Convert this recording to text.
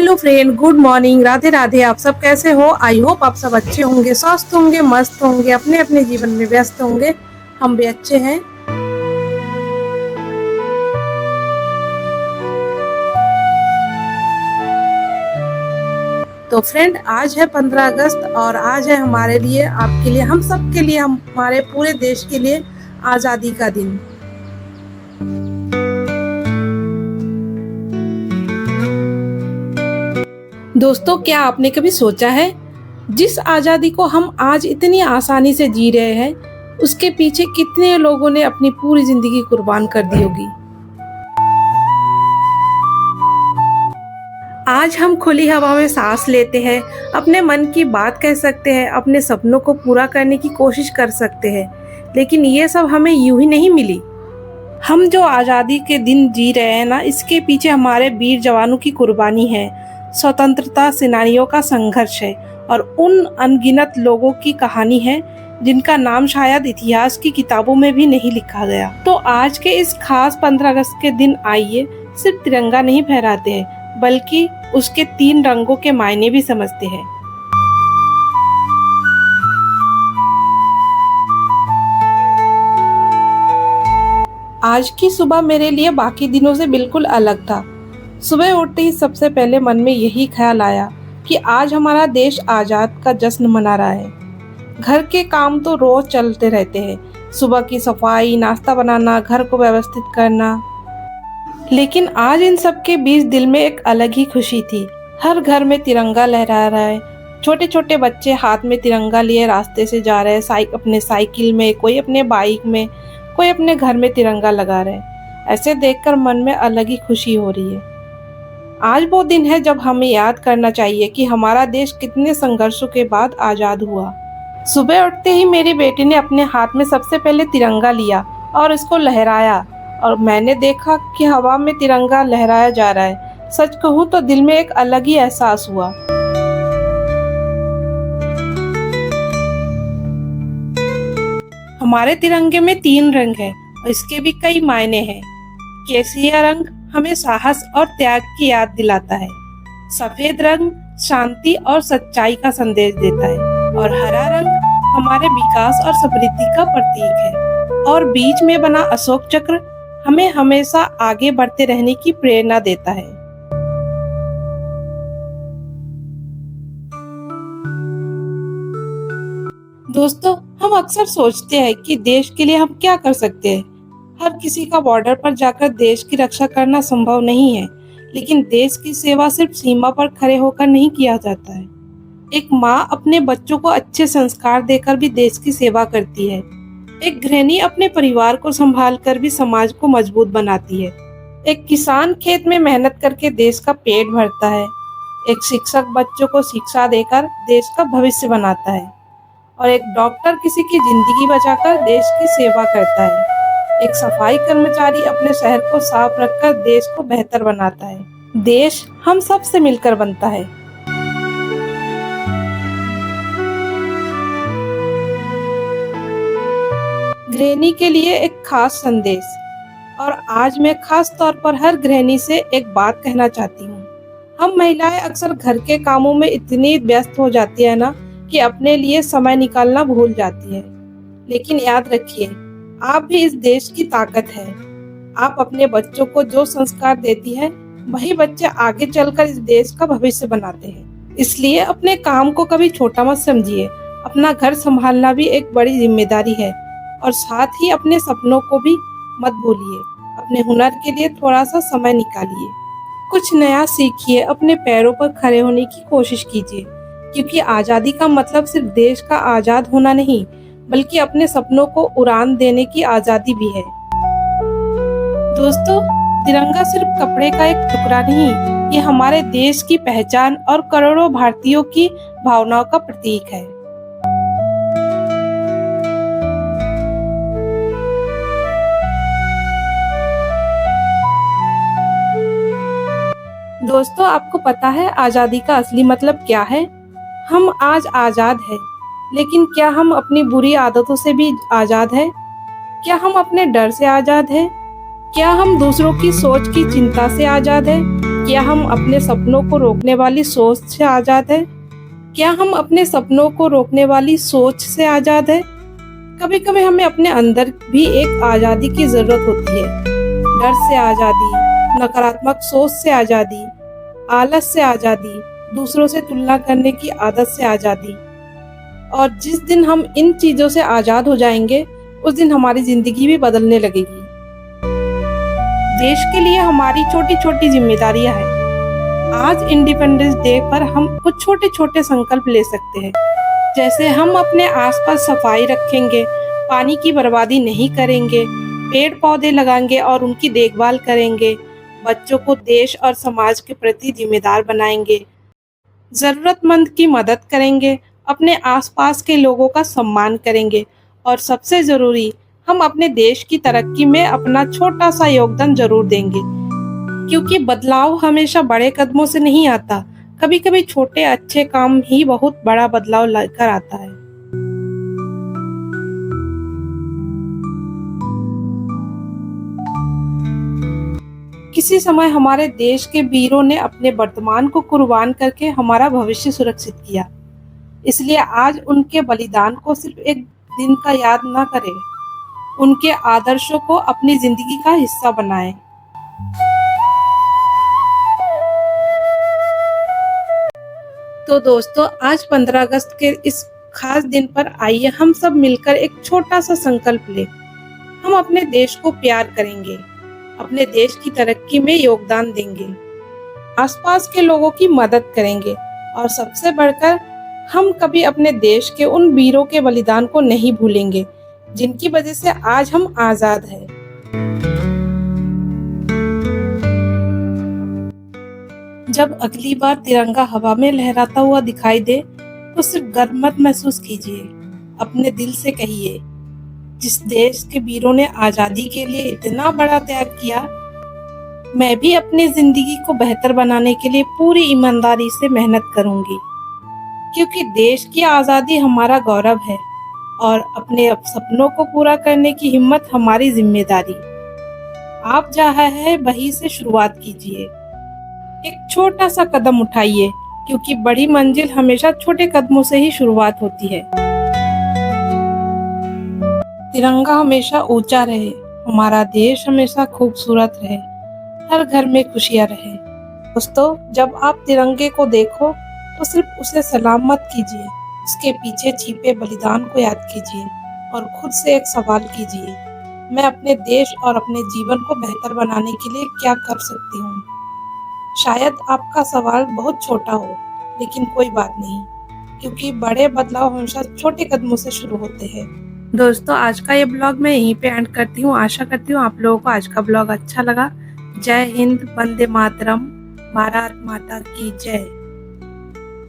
Hello friend, good morning, Radhe Radhe. आप सब कैसे हो? आई होप आप सब अच्छे होंगे, स्वस्थ होंगे, मस्त होंगे, अपने अपने जीवन में व्यस्त होंगे। हम भी अच्छे हैं। तो फ्रेंड, आज है 15 अगस्त और आज है हमारे लिए, आपके लिए, हम सब के लिए, हमारे पूरे देश के लिए आज़ादी का दिन। दोस्तों, क्या आपने कभी सोचा है जिस आज़ादी को हम आज इतनी आसानी से जी रहे हैं, उसके पीछे कितने लोगों ने अपनी पूरी जिंदगी कुर्बान कर दी होगी। आज हम खुली हवा में सांस लेते हैं, अपने मन की बात कह सकते हैं, अपने सपनों को पूरा करने की कोशिश कर सकते हैं, लेकिन ये सब हमें यूं ही नहीं मिली। हम जो आज़ादी के दिन जी रहे हैं ना, इसके पीछे हमारे वीर जवानों की कुर्बानी है, स्वतंत्रता सेनानियों का संघर्ष है और उन अनगिनत लोगों की कहानी है जिनका नाम शायद इतिहास की किताबों में भी नहीं लिखा गया। तो आज के इस खास 15 अगस्त के दिन आइए सिर्फ तिरंगा नहीं फहराते हैं, बल्कि उसके 3 रंगों के मायने भी समझते हैं। आज की सुबह मेरे लिए बाकी दिनों से बिल्कुल अलग था। सुबह उठते ही सबसे पहले मन में यही ख्याल आया कि आज हमारा देश आज़ाद का जश्न मना रहा है। घर के काम तो रोज चलते रहते हैं, सुबह की सफाई, नाश्ता बनाना, घर को व्यवस्थित करना, लेकिन आज इन सब के बीच दिल में एक अलग ही खुशी थी। हर घर में तिरंगा लहरा रहा है, छोटे छोटे बच्चे हाथ में तिरंगा लिए रास्ते से जा रहे हैं, अपने साइकिल में, कोई अपने बाइक में, कोई अपने घर में तिरंगा लगा रहे हैं। ऐसे देखकर मन में अलग ही खुशी हो रही है। आज वो दिन है जब हमें याद करना चाहिए कि हमारा देश कितने संघर्षों के बाद आज़ाद हुआ। सुबह उठते ही मेरी बेटी ने अपने हाथ में सबसे पहले तिरंगा लिया और इसको लहराया, और मैंने देखा कि हवा में तिरंगा लहराया जा रहा है। सच कहूँ तो दिल में एक अलग ही एहसास हुआ। हमारे तिरंगे में 3 रंग हैं और इसके भी कई मायने हैं। केसरिया रंग हमें साहस और त्याग की याद दिलाता है, सफेद रंग शांति और सच्चाई का संदेश देता है, और हरा रंग हमारे विकास और समृद्धि का प्रतीक है, और बीच में बना अशोक चक्र हमें हमेशा आगे बढ़ते रहने की प्रेरणा देता है। दोस्तों, हम अक्सर सोचते हैं कि देश के लिए हम क्या कर सकते हैं। हर किसी का बॉर्डर पर जाकर देश की रक्षा करना संभव नहीं है, लेकिन देश की सेवा सिर्फ सीमा पर खड़े होकर नहीं किया जाता है। एक माँ अपने बच्चों को अच्छे संस्कार देकर भी देश की सेवा करती है। एक गृहिणी अपने परिवार को संभाल कर भी समाज को मजबूत बनाती है। एक किसान खेत में मेहनत करके देश का पेट भरता है। एक शिक्षक बच्चों को शिक्षा देकर देश का भविष्य बनाता है, और एक डॉक्टर किसी की जिंदगी बचाकर देश की सेवा करता है। एक सफाई कर्मचारी अपने शहर को साफ रखकर देश को बेहतर बनाता है। देश हम सब से मिलकर बनता है। गृहिणी के लिए एक खास संदेश, और आज मैं खास तौर पर हर गृहिणी से एक बात कहना चाहती हूँ। हम महिलाएं अक्सर घर के कामों में इतनी व्यस्त हो जाती है ना, कि अपने लिए समय निकालना भूल जाती है। लेकिन याद रखिए, आप भी इस देश की ताकत है। आप अपने बच्चों को जो संस्कार देती हैं, वही बच्चे आगे चलकर इस देश का भविष्य बनाते हैं। इसलिए अपने काम को कभी छोटा मत समझिए। अपना घर संभालना भी एक बड़ी जिम्मेदारी है, और साथ ही अपने सपनों को भी मत भूलिए। अपने हुनर के लिए थोड़ा सा समय निकालिए, कुछ नया सीखिए, अपने पैरों पर खड़े होने की कोशिश कीजिए, क्योंकि आज़ादी का मतलब सिर्फ देश का आज़ाद होना नहीं, बल्कि अपने सपनों को उड़ान देने की आज़ादी भी है। दोस्तों, तिरंगा सिर्फ कपड़े का एक टुकड़ा नहीं, ये हमारे देश की पहचान और करोड़ों भारतीयों की भावनाओं का प्रतीक है। दोस्तों, आपको पता है आज़ादी का असली मतलब क्या है? हम आज आज़ाद हैं, लेकिन क्या हम अपनी बुरी आदतों से भी आज़ाद हैं? क्या हम अपने डर से आज़ाद हैं? क्या हम दूसरों की सोच की चिंता से आज़ाद हैं? क्या हम अपने सपनों को रोकने वाली सोच से आज़ाद है? क्या हम अपने सपनों को रोकने वाली सोच से आज़ाद है? कभी कभी हमें अपने अंदर भी एक आज़ादी की ज़रूरत होती है। डर से आज़ादी, नकारात्मक सोच से आज़ादी, आलस से आज़ादी, दूसरों से तुलना करने की आदत से आज़ादी। और जिस दिन हम इन चीज़ों से आज़ाद हो जाएंगे, उस दिन हमारी ज़िंदगी भी बदलने लगेगी। देश के लिए हमारी छोटी छोटी जिम्मेदारियां हैं। आज इंडिपेंडेंस डे पर हम कुछ छोटे छोटे संकल्प ले सकते हैं, जैसे हम अपने आसपास सफाई रखेंगे, पानी की बर्बादी नहीं करेंगे, पेड़ पौधे लगाएंगे और उनकी देखभाल करेंगे, बच्चों को देश और समाज के प्रति जिम्मेदार बनाएंगे, जरूरतमंद की मदद करेंगे, अपने आसपास के लोगों का सम्मान करेंगे और सबसे जरूरी, हम अपने देश की तरक्की में अपना छोटा सा योगदान जरूर देंगे। क्योंकि बदलाव हमेशा बड़े कदमों से नहीं आता, कभी कभी छोटे अच्छे काम ही बहुत बड़ा बदलाव लेकर आता है। किसी समय हमारे देश के वीरों ने अपने वर्तमान को कुर्बान करके हमारा भविष्य सुरक्षित किया। इसलिए आज उनके बलिदान को सिर्फ एक दिन का याद ना करें, उनके आदर्शों को अपनी जिंदगी का हिस्सा बनाएं। तो दोस्तों, आज 15 अगस्त के इस खास दिन पर आइए हम सब मिलकर एक छोटा सा संकल्प लें। हम अपने देश को प्यार करेंगे, अपने देश की तरक्की में योगदान देंगे, आसपास के लोगों की मदद करेंगे और सबसे बढ़कर हम कभी अपने देश के उन वीरों के बलिदान को नहीं भूलेंगे, जिनकी वजह से आज हम आजाद हैं। जब अगली बार तिरंगा हवा में लहराता हुआ दिखाई दे, तो सिर्फ गर्व मत महसूस कीजिए, अपने दिल से कहिए, जिस देश के वीरों ने आजादी के लिए इतना बड़ा त्याग किया, मैं भी अपनी जिंदगी को बेहतर बनाने के लिए पूरी ईमानदारी से मेहनत करूंगी। क्योंकि देश की आजादी हमारा गौरव है और अपने सपनों को पूरा करने की हिम्मत हमारी जिम्मेदारी। आप जहाँ है वहीं से शुरुआत कीजिए, एक छोटा सा कदम उठाइए, क्योंकि बड़ी मंजिल हमेशा छोटे कदमों से ही शुरुआत होती है। तिरंगा हमेशा ऊंचा रहे, हमारा देश हमेशा खूबसूरत रहे, हर घर में खुशियां रहे। दोस्तों, जब आप तिरंगे को देखो तो सिर्फ उसे सलाम मत कीजिए, उसके पीछे छिपे बलिदान को याद कीजिए और खुद से एक सवाल कीजिए, मैं अपने देश और अपने जीवन को बेहतर बनाने के लिए क्या कर सकती हूँ। शायद आपका सवाल बहुत छोटा हो, लेकिन कोई बात नहीं, क्योंकि बड़े बदलाव हमेशा छोटे कदमों से शुरू होते हैं। दोस्तों, आज का ये ब्लॉग मैं यहीं पे एंड करती हूँ। आशा करती हूँ आप लोगों को आज का ब्लॉग अच्छा लगा। जय हिंद, वंदे मातरम, भारत माता की जय।